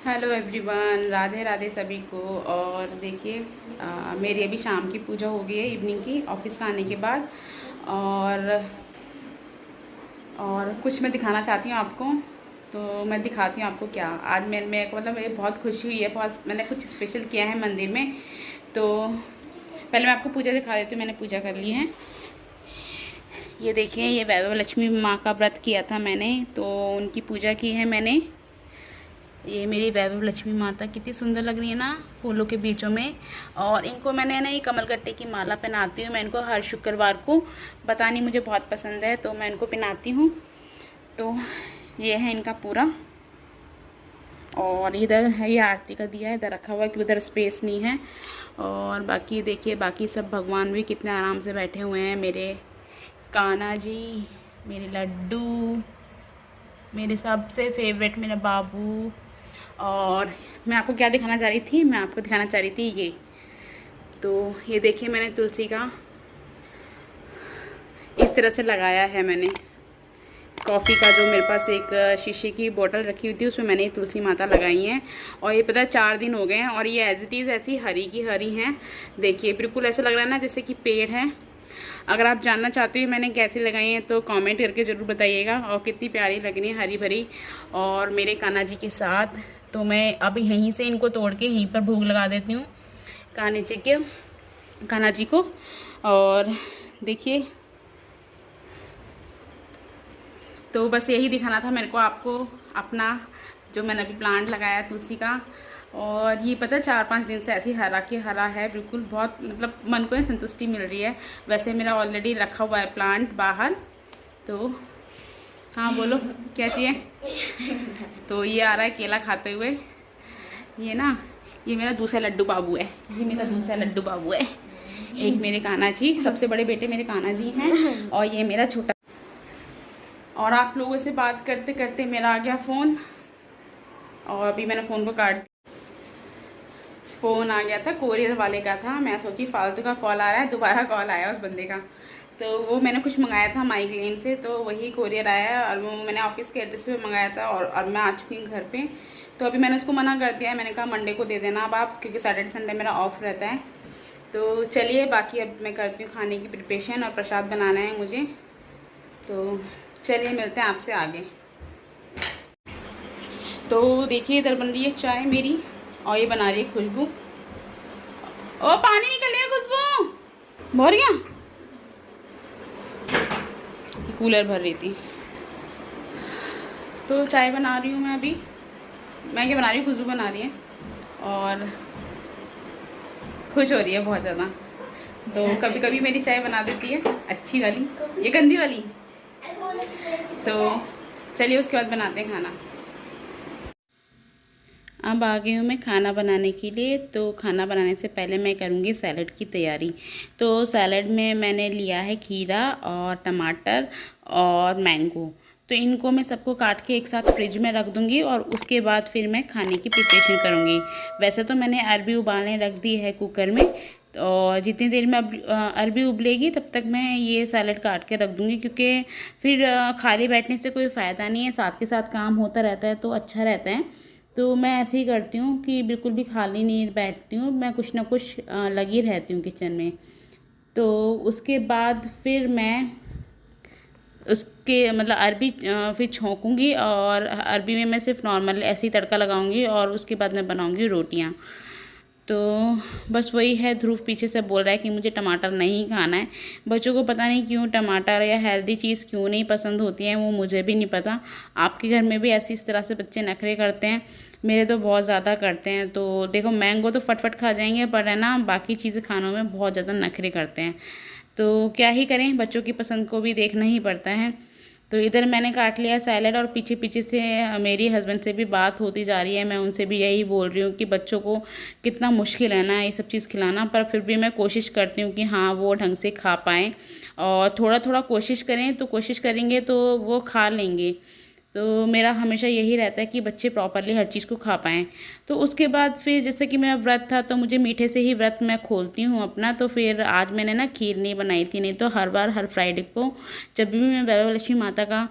Hello everyone, Radhe Radhe सभी को। और देखिए, मेरी अभी शाम की पूजा हो गई है, इवनिंग की, ऑफिस से आने के बाद। और कुछ मैं दिखाना चाहती हूँ आपको। तो मैं दिखाती हूँ आपको क्या आज मेरे को, मतलब मेरी बहुत खुशी हुई है, बहुत मैंने कुछ स्पेशल किया है मंदिर में। तो पहले मैं आपको पूजा दिखा देती हूँ। मैंने पूजा कर ली है। ये देखिए, ये वैभव लक्ष्मी माँ का व्रत किया था मैंने, तो उनकी पूजा की है मैंने। ये मेरी वैभव लक्ष्मी माता कितनी सुंदर लग रही है ना, फूलों के बीचों में। और इनको मैंने ना ये कमलगट्टे की माला पहनाती हूँ मैं इनको हर शुक्रवार को। पता नहीं, मुझे बहुत पसंद है तो मैं इनको पहनाती हूँ। तो ये है इनका पूरा। और इधर है, ये आरती का दिया है इधर रखा हुआ है कि उधर स्पेस नहीं है। और बाकी देखिए, बाकी सब भगवान भी कितने आराम से बैठे हुए हैं। मेरे कान्हा जी, मेरे लड्डू, मेरे सबसे फेवरेट मेरा बाबू। और मैं आपको क्या दिखाना चाह रही थी, मैं आपको दिखाना चाह रही थी ये। तो ये देखिए, मैंने तुलसी का इस तरह से लगाया है। मैंने कॉफ़ी का जो मेरे पास एक शीशे की बोतल रखी हुई थी, उसमें मैंने ये तुलसी माता लगाई हैं। और ये पता है 4 दिन हो गए हैं और ये एज इट इज़ ऐसी हरी की हरी हैं। देखिए, बिल्कुल ऐसा लग रहा है ना जैसे कि पेड़ है। अगर आप जानना चाहते हो मैंने कैसी लगाई हैं तो कमेंट करके ज़रूर बताइएगा। और कितनी प्यारी लग रही है, हरी भरी। और मेरे कान्हा जी के साथ तो मैं अब यहीं से इनको तोड़ के यहीं पर भोग लगा देती हूँ कान्हा जी को। और देखिए, तो बस यही दिखाना था मेरे को आपको, अपना जो मैंने अभी प्लांट लगाया तुलसी का। और ये पता है 4-5 दिन से ऐसे ही हरा के हरा है बिल्कुल। बहुत मतलब मन को संतुष्टि मिल रही है। वैसे मेरा ऑलरेडी रखा हुआ है प्लांट बाहर। तो हाँ बोलो, क्या चाहिए? तो ये आ रहा है केला खाते हुए। ये ना, ये मेरा दूसरा लड्डू बाबू है। ये मेरा दूसरा लड्डू बाबू है। एक मेरे कान्हा जी, सबसे बड़े बेटे मेरे कान्हा जी हैं। और ये मेरा छोटा। और आप लोगों से बात करते करते मेरा आ गया फ़ोन। और अभी मैंने फ़ोन को काट, फ़ोन आ गया था, कोरियर वाले का था। मैं सोची फालतू का कॉल आ रहा है, दोबारा कॉल आया उस बंदे का। तो वो मैंने कुछ मंगाया था माइग्रेन से, तो वही कोरियर आया। और वो मैंने ऑफिस के एड्रेस पे मंगाया था। और मैं आ चुकी हूँ घर पे। तो अभी मैंने उसको मना कर दिया है। मैंने कहा मंडे को दे देना अब आप, क्योंकि सैटरडे संडे मेरा ऑफ रहता है। तो चलिए, बाकी अब मैं करती हूँ खाने की प्रिपरेशन, और प्रसाद बनाना है मुझे। तो चलिए, मिलते हैं आपसे आगे। तो देखिए, इधर बन रही है चाय मेरी, और ये बना रही है खुशबू। ओ पानी निकल रही है, खुशबू भर गया। कूलर भर रही थी। तो चाय बना रही हूँ मैं अभी। मैं क्या बना रही हूँ, खुशबू बना रही है। और खुश हो रही है बहुत ज़्यादा। तो कभी कभी मेरी चाय बना देती है अच्छी वाली, ये गंदी वाली। तो चलिए, उसके बाद बनाते हैं खाना। अब आ गई हूँ मैं खाना बनाने के लिए। तो खाना बनाने से पहले मैं करूँगी सैलड की तैयारी। तो सैलड में मैंने लिया है खीरा और टमाटर और मैंगो। तो इनको मैं सबको काट के एक साथ फ्रिज में रख दूँगी, और उसके बाद फिर मैं खाने की प्रिपरेशन करूँगी। वैसे तो मैंने अरबी उबालने रख दी है कुकर में। और जितनी देर में अरबी उबलेगी तब तक मैं ये सैलड काट के रख दूँगी, क्योंकि फिर खाली बैठने से कोई फ़ायदा नहीं है, साथ के साथ काम होता रहता है तो अच्छा रहता है। तो मैं ऐसे ही करती हूँ कि बिल्कुल भी खाली नहीं बैठती हूँ, मैं कुछ ना कुछ लगी रहती हूँ किचन में। तो उसके बाद फिर मैं उसके मतलब अरबी फिर छौंकूँगी, और अरबी में मैं सिर्फ नॉर्मल ऐसे ही तड़का लगाऊंगी, और उसके बाद मैं बनाऊंगी रोटियाँ। तो बस वही है, ध्रुव पीछे से बोल रहा है कि मुझे टमाटर नहीं खाना है। बच्चों को पता नहीं क्यों टमाटर या हेल्दी चीज़ क्यों नहीं पसंद होती हैं, वो मुझे भी नहीं पता। आपके घर में भी ऐसी इस तरह से बच्चे नखरे करते हैं? मेरे तो बहुत ज़्यादा करते हैं। तो देखो, मैंगो तो फटफट खा जाएंगे, पर है ना बाकी चीज़ें खानों में बहुत ज़्यादा नखरे करते हैं। तो क्या ही करें, बच्चों की पसंद को भी देखना ही पड़ता है। तो इधर मैंने काट लिया सैलेड, और पीछे पीछे से मेरी हस्बैंड से भी बात होती जा रही है। मैं उनसे भी यही बोल रही हूँ कि बच्चों को कितना मुश्किल है ना ये सब चीज़ खिलाना, पर फिर भी मैं कोशिश करती हूँ कि हाँ वो ढंग से खा पाएँ। और थोड़ा थोड़ा कोशिश करें, तो कोशिश करेंगे तो वो खा लेंगे। तो मेरा हमेशा यही रहता है कि बच्चे प्रॉपरली हर चीज़ को खा पाएँ। तो उसके बाद फिर जैसे कि मेरा व्रत था, तो मुझे मीठे से ही व्रत मैं खोलती हूँ अपना। तो फिर आज मैंने ना खीर नहीं बनाई थी, नहीं तो हर बार हर फ्राइडे को जब भी मैं वैभव लक्ष्मी माता का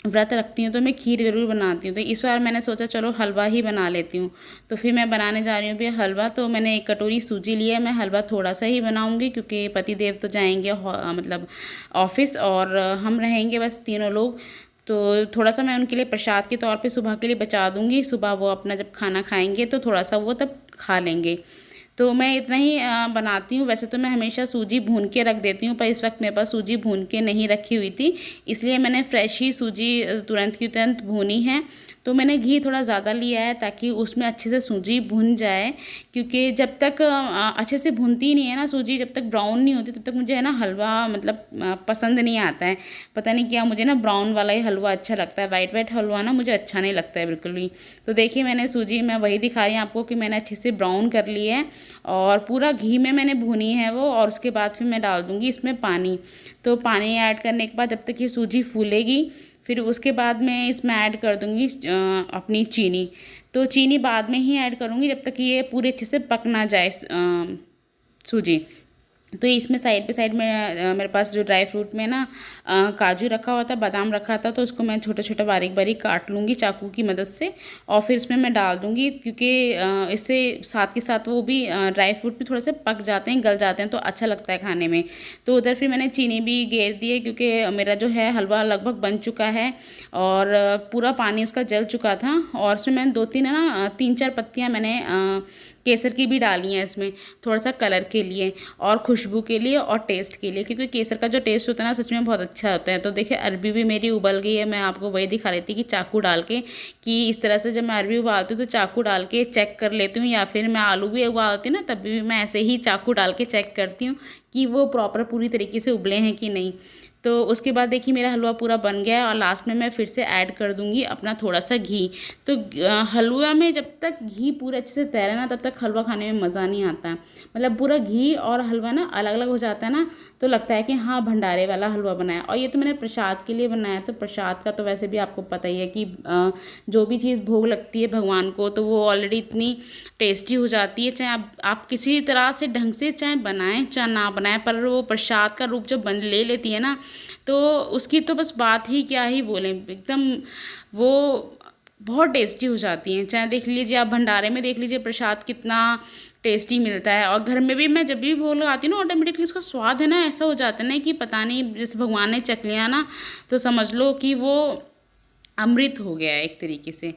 व्रत रखती हूँ तो मैं खीर ज़रूर बनाती हूँ। तो इस बार मैंने सोचा चलो हलवा ही बना लेती हूँ। तो फिर मैं बनाने जा रही हूँ भी हलवा। तो मैंने 1 कटोरी सूजी लिया है। मैं हलवा थोड़ा सा ही बनाऊँगी क्योंकि पति देव तो जाएंगे मतलब ऑफिस, और हम रहेंगे बस तीनों लोग। तो थोड़ा सा मैं उनके लिए प्रसाद के तौर पे सुबह के लिए बचा दूँगी। सुबह वो अपना जब खाना खाएंगे तो थोड़ा सा वो तब खा लेंगे। तो मैं इतना ही बनाती हूँ। वैसे तो मैं हमेशा सूजी भून के रख देती हूँ, पर इस वक्त मेरे पास सूजी भून के नहीं रखी हुई थी, इसलिए मैंने फ्रेश ही सूजी तुरंत की तुरंत भूनी है। तो मैंने घी थोड़ा ज़्यादा लिया है ताकि उसमें अच्छे से सूजी भुन जाए, क्योंकि जब तक अच्छे से भुनती नहीं है ना सूजी, जब तक ब्राउन नहीं होती तब तक मुझे है ना हलवा मतलब पसंद नहीं आता है। पता नहीं क्या, मुझे ना ब्राउन वाला ही हलवा अच्छा लगता है। वाइट वाइट हलवा ना मुझे अच्छा नहीं लगता है बिल्कुल भी। तो देखिए मैंने सूजी, मैं वही दिखा रही हूँ आपको कि मैंने अच्छे से ब्राउन कर ली है और पूरा घी में मैंने भुनी है वो। और उसके बाद फिर मैं डाल दूँगी इसमें पानी। तो पानी ऐड करने के बाद जब तक ये सूजी फूलेगी, फिर उसके बाद मैं इसमें ऐड कर दूँगी अपनी चीनी। तो चीनी बाद में ही ऐड करूँगी जब तक ये पूरे अच्छे से पक ना जाए सूजी। तो इसमें साइड पे साइड में मेरे पास जो ड्राई फ्रूट में ना काजू रखा हुआ था, बादाम रखा था, तो उसको मैं छोटे छोटे बारीक बारीक काट लूँगी चाकू की मदद से और फिर इसमें मैं डाल दूँगी, क्योंकि इससे साथ के साथ वो भी ड्राई फ्रूट भी थोड़े से पक जाते हैं, गल जाते हैं, तो अच्छा लगता है खाने में। तो उधर फिर मैंने चीनी भी गेर दी है क्योंकि मेरा जो है हलवा लगभग बन चुका है और पूरा पानी उसका जल चुका था। और उसमें मैंने 3-4 पत्तियाँ मैंने केसर की भी डाली हैं इसमें, थोड़ा सा कलर के लिए और खुशबू के लिए और टेस्ट के लिए, क्योंकि केसर का जो टेस्ट होता है ना सच में बहुत अच्छा होता है। तो देखिए अरबी भी मेरी उबल गई है। मैं आपको वही दिखा रही थी कि चाकू डाल के, कि इस तरह से जब मैं अरबी उबालती हूँ तो चाकू डाल के चेक कर लेती हूँ, या फिर मैं आलू भी उबालती हूँ ना तब भी मैं ऐसे ही चाकू डाल के चेक करती हूँ कि वो प्रॉपर पूरी तरीके से उबले हैं कि नहीं। तो उसके बाद देखिए मेरा हलवा पूरा बन गया है और लास्ट में मैं फिर से ऐड कर दूंगी अपना थोड़ा सा घी। तो हलवा में जब तक घी पूरा अच्छे से तैरे ना तब तक हलवा खाने में मज़ा नहीं आता है। मतलब पूरा घी और हलवा ना अलग अलग हो जाता है ना, तो लगता है कि हाँ भंडारे वाला हलवा बनाया। और ये तो मैंने प्रसाद के लिए बनाया, तो प्रसाद का तो वैसे भी आपको पता ही है कि जो भी चीज़ भोग लगती है भगवान को तो वो ऑलरेडी इतनी टेस्टी हो जाती है, चाहे आप किसी तरह से ढंग से चाहे बनाएं चाहे ना बनाएं, पर वो प्रसाद का रूप जब बन ले लेती है ना तो उसकी तो बस बात ही क्या ही बोलें, एकदम वो बहुत टेस्टी हो जाती हैं। चाहे देख लीजिए आप भंडारे में, देख लीजिए प्रसाद कितना टेस्टी मिलता है, और घर में भी मैं जब भी भोग लगाती हूँ ना ऑटोमेटिकली उसका स्वाद है ना ऐसा हो जाता है ना कि पता नहीं, जैसे भगवान ने चख लिया ना तो समझ लो कि वो अमृत हो गया है एक तरीके से।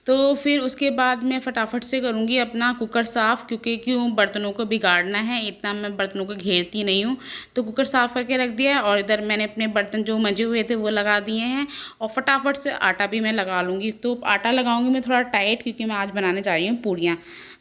तो फिर उसके बाद मैं फटाफट से करूँगी अपना कुकर साफ़, क्योंकि क्यों बर्तनों को बिगाड़ना है, इतना मैं बर्तनों को घेरती नहीं हूँ। तो कुकर साफ़ करके रख दिया है और इधर मैंने अपने बर्तन जो मंजे हुए थे वो लगा दिए हैं और फटाफट से आटा भी मैं लगा लूँगी। तो आटा लगाऊँगी मैं थोड़ा टाइट, क्योंकि मैं आज बनाने जा रही हूँ पूड़ियाँ।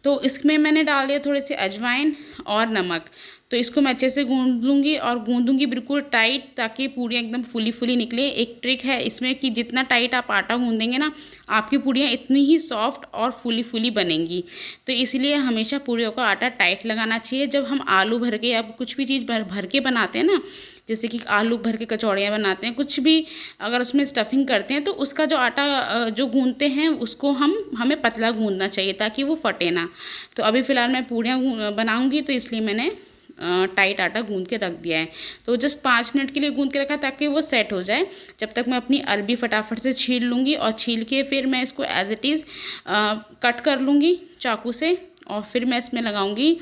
तो इसमें मैंने डाल दिया थोड़े से अजवाइन और नमक। तो इसको मैं अच्छे से गूंद लूँगी और गूंदूंगी बिल्कुल टाइट, ताकि पूड़ियाँ एकदम फुली फुली निकले। एक ट्रिक है इसमें कि जितना टाइट आप आटा गूंदेंगे ना आपकी पूड़ियाँ इतनी ही सॉफ्ट और फुली फुली बनेंगी। तो इसलिए हमेशा पूड़ियों का आटा टाइट लगाना चाहिए। जब हम आलू भर के या कुछ भी चीज़ भर के बनाते हैं ना, जैसे कि आलू भर के कचौड़ियाँ बनाते हैं, कुछ भी अगर उसमें स्टफिंग करते हैं तो उसका जो आटा जो गूंदते हैं उसको हमें पतला गूंदना चाहिए ताकि वो फटे ना। तो अभी फ़िलहाल मैं पूड़ियाँ बनाऊँगी तो इसलिए मैंने टाइट आटा गूंद के रख दिया है। तो जस्ट 5 मिनट के लिए गूंद के रखा ताकि वो सेट हो जाए। जब तक मैं अपनी अरबी फटाफट से छील लूँगी और छील के फिर मैं इसको एज इट इज़ कट कर लूँगी चाकू से और फिर मैं इसमें लगाऊँगी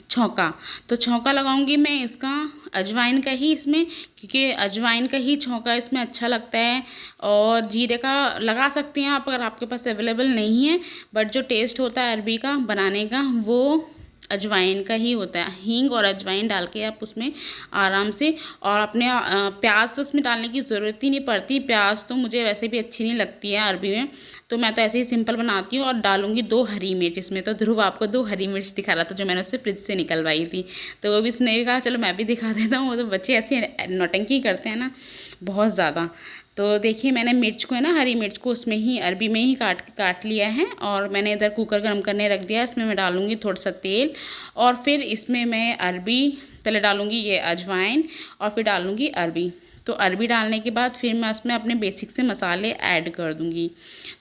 छौंका। तो छौंका लगाऊंगी मैं इसका अजवाइन का ही इसमें, क्योंकि अजवाइन का ही छौंका इसमें अच्छा लगता है। और जीरे का लगा सकते हैं आप अगर आपके पास अवेलेबल नहीं है, बट जो टेस्ट होता है अरबी का बनाने का वो अजवाइन का ही होता है। हींग और अजवाइन डाल के आप उसमें आराम से, और अपने प्याज तो उसमें डालने की ज़रूरत ही नहीं पड़ती, प्याज तो मुझे वैसे भी अच्छी नहीं लगती है अरबी में, तो मैं तो ऐसे ही सिंपल बनाती हूँ। और डालूंगी 2 हरी मिर्च इसमें। तो ध्रुव आपको 2 हरी मिर्च दिखा रहा था जो मैंने उससे फ्रिज से निकलवाई थी, तो वो भी उसने भी कहा चलो मैं भी दिखा देता हूँ। वो तो बच्चे ऐसे नौटंकी करते हैं ना बहुत ज़्यादा। तो देखिए मैंने मिर्च को है ना, हरी मिर्च को उसमें ही अरबी में ही काट लिया है और मैंने इधर कुकर गर्म करने रख दिया। इसमें मैं डालूँगी थोड़ा सा तेल और फिर इसमें मैं अरबी पहले डालूँगी, ये अजवाइन, और फिर डालूँगी अरबी। तो अरबी डालने के बाद फिर मैं उसमें अपने बेसिक से मसाले ऐड कर दूँगी।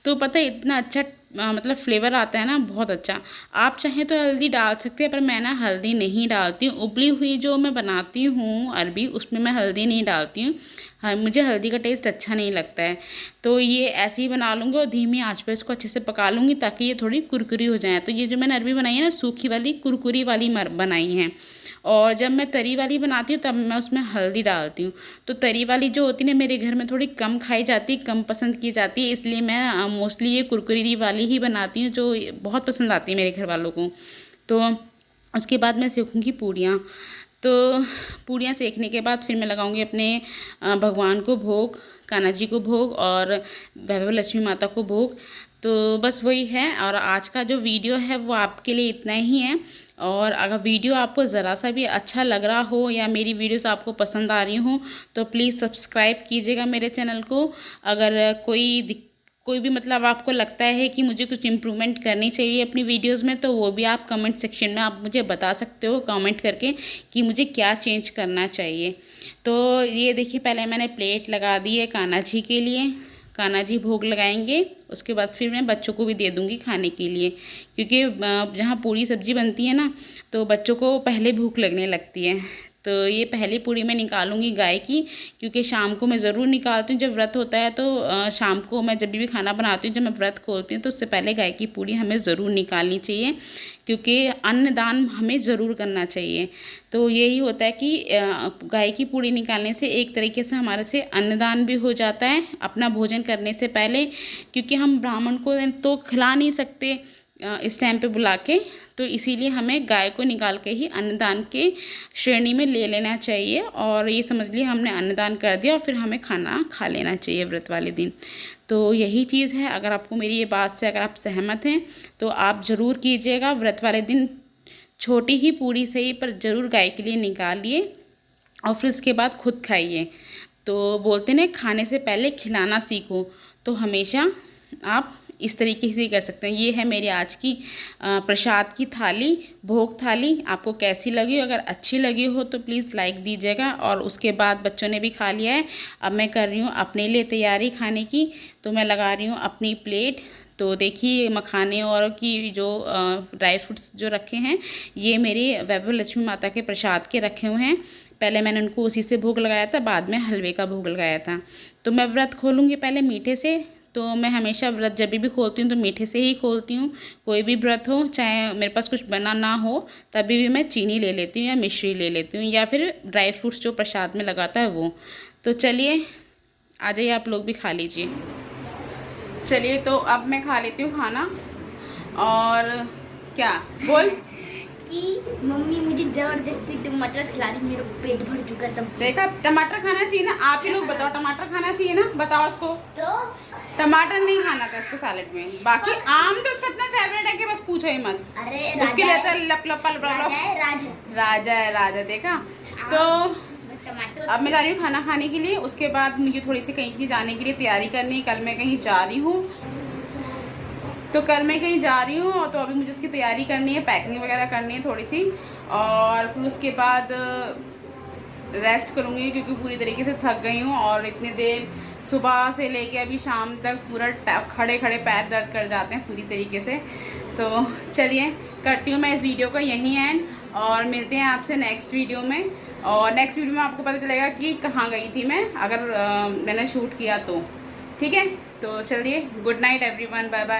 तो पता है इतना अच्छा मतलब फ्लेवर आता है ना बहुत अच्छा। आप चाहें तो हल्दी डाल सकते हैं, पर मैं ना हल्दी नहीं डालती हूँ। उबली हुई जो मैं बनाती हूँ अरबी, उसमें मैं हल्दी नहीं डालती हूँ। हाँ, मुझे हल्दी का टेस्ट अच्छा नहीं लगता है। तो ये ऐसे ही बना लूँगी और धीमी आंच पे इसको अच्छे से पका लूँगी ताकि ये थोड़ी कुरकुरी हो जाए। तो ये जो मैंने अरबी बनाई है ना, सूखी वाली कुरकुरी वाली बनाई है। और जब मैं तरी वाली बनाती हूँ तब मैं उसमें हल्दी डालती हूँ। तो तरी वाली जो होती है ना, मेरे घर में थोड़ी कम खाई जाती है, कम पसंद की जाती है, इसलिए मैं मोस्टली ये कुरकुरी वाली ही बनाती हूँ, जो बहुत पसंद आती है मेरे घर वालों को। तो उसके बाद मैं सेकूँगी पूड़ियाँ। तो पूड़ियाँ सेकने के बाद फिर मैं लगाऊंगी अपने भगवान को भोग, कान्हा जी को भोग और वैभव लक्ष्मी माता को भोग। तो बस वही है। और आज का जो वीडियो है वो आपके लिए इतना ही है। और अगर वीडियो आपको ज़रा सा भी अच्छा लग रहा हो या मेरी वीडियोस आपको पसंद आ रही हो तो प्लीज़ सब्सक्राइब कीजिएगा मेरे चैनल को। अगर कोई भी मतलब आपको लगता है कि मुझे कुछ इम्प्रूवमेंट करनी चाहिए अपनी वीडियोस में, तो वो भी आप कमेंट सेक्शन में आप मुझे बता सकते हो कमेंट करके कि मुझे क्या चेंज करना चाहिए। तो ये देखिए, पहले मैंने प्लेट लगा दी है कान्हा जी के लिए। कान्हा जी भोग लगाएंगे, उसके बाद फिर मैं बच्चों को भी दे दूँगी खाने के लिए, क्योंकि जहाँ पूड़ी सब्जी बनती है ना, तो बच्चों को पहले भूख लगने लगती है। तो ये पहली पूड़ी मैं निकालूंगी गाय की, क्योंकि शाम को मैं ज़रूर निकालती हूँ। जब व्रत होता है तो शाम को मैं जब भी खाना बनाती हूँ, जब मैं व्रत खोलती हूँ, तो उससे पहले गाय की पूड़ी हमें ज़रूर निकालनी चाहिए, क्योंकि अन्नदान हमें ज़रूर करना चाहिए। तो यही होता है कि गाय की पूड़ी निकालने से एक तरीके से हमारे से अन्नदान भी हो जाता है अपना भोजन करने से पहले, क्योंकि हम ब्राह्मण को तो खिला नहीं सकते इस टाइम पे बुला के। तो इसीलिए हमें गाय को निकाल के ही अन्नदान के श्रेणी में ले लेना चाहिए। और ये समझ लिए हमने अन्नदान कर दिया और फिर हमें खाना खा लेना चाहिए व्रत वाले दिन। तो यही चीज़ है। अगर आपको मेरी ये बात से अगर आप सहमत हैं तो आप ज़रूर कीजिएगा। व्रत वाले दिन छोटी ही पूड़ी सही पर ज़रूर गाय के लिए निकालिए और फिर उसके बाद खुद खाइए। तो बोलते हैं खाने से पहले खिलाना सीखो, तो हमेशा आप इस तरीके से ही कर सकते हैं। ये है मेरी आज की प्रसाद की थाली, भोग थाली। आपको कैसी लगी? अगर अच्छी लगी हो तो प्लीज़ लाइक दीजिएगा। और उसके बाद बच्चों ने भी खा लिया है। अब मैं कर रही हूँ अपने लिए तैयारी खाने की। तो मैं लगा रही हूँ अपनी प्लेट। तो देखिए, मखाने और की जो ड्राई फ्रूट्स जो रखे हैं, ये मेरे वैभव लक्ष्मी माता के प्रसाद के रखे हुए हैं। पहले मैंने उनको उसी से भोग लगाया था, बाद में हलवे का भोग लगाया था। तो मैं व्रत खोलूँगी पहले मीठे से। तो मैं हमेशा व्रत जब भी खोलती हूँ तो मीठे से ही खोलती हूँ। कोई भी व्रत हो, चाहे मेरे पास कुछ बना ना हो, तभी भी मैं चीनी ले लेती हूँ या मिश्री ले लेती हूँ, या फिर ड्राई फ्रूट्स जो प्रसाद में लगाता है वो। तो चलिए, आ जाइए आप लोग भी खा लीजिए। चलिए, तो अब मैं खा लेती हूँ खाना। और क्या बोल कि मम्मी मुझे जबरदस्ती टमाटर खिला रही, मेरा पेट भर चुका है। देखा, टमाटर खाना चाहिए ना? आप ही लोग बताओ, टमाटर खाना चाहिए ना? बताओ उसको। तो टमाटर नहीं खाना था इसको सैलेड में। बाकी आम तो उसका इतना फेवरेट है कि बस पूछो ही मत। अरे उसके लिए तो लप लप राजा है राजा। देखा? तो अब मैं जा रही हूँ खाना खाने के लिए। उसके बाद मुझे थोड़ी सी कहीं की जाने के लिए तैयारी करनी है। कल मैं कहीं जा रही हूँ, तो कल मैं कहीं जा रही हूँ, तो अभी मुझे उसकी तैयारी करनी है, पैकिंग वगैरह करनी है थोड़ी सी। और फिर उसके बाद रेस्ट करूँगी, क्योंकि पूरी तरीके से थक गई हूँ। और इतनी देर सुबह से लेके अभी शाम तक पूरा खड़े खड़े पैर दर्द कर जाते हैं पूरी तरीके से। तो चलिए, करती हूँ मैं इस वीडियो का यहीं एंड, और मिलते हैं आपसे नेक्स्ट वीडियो में। और नेक्स्ट वीडियो में आपको पता चलेगा कि कहाँ गई थी मैं, अगर मैंने शूट किया तो। ठीक है, तो चलिए, good night everyone, bye bye.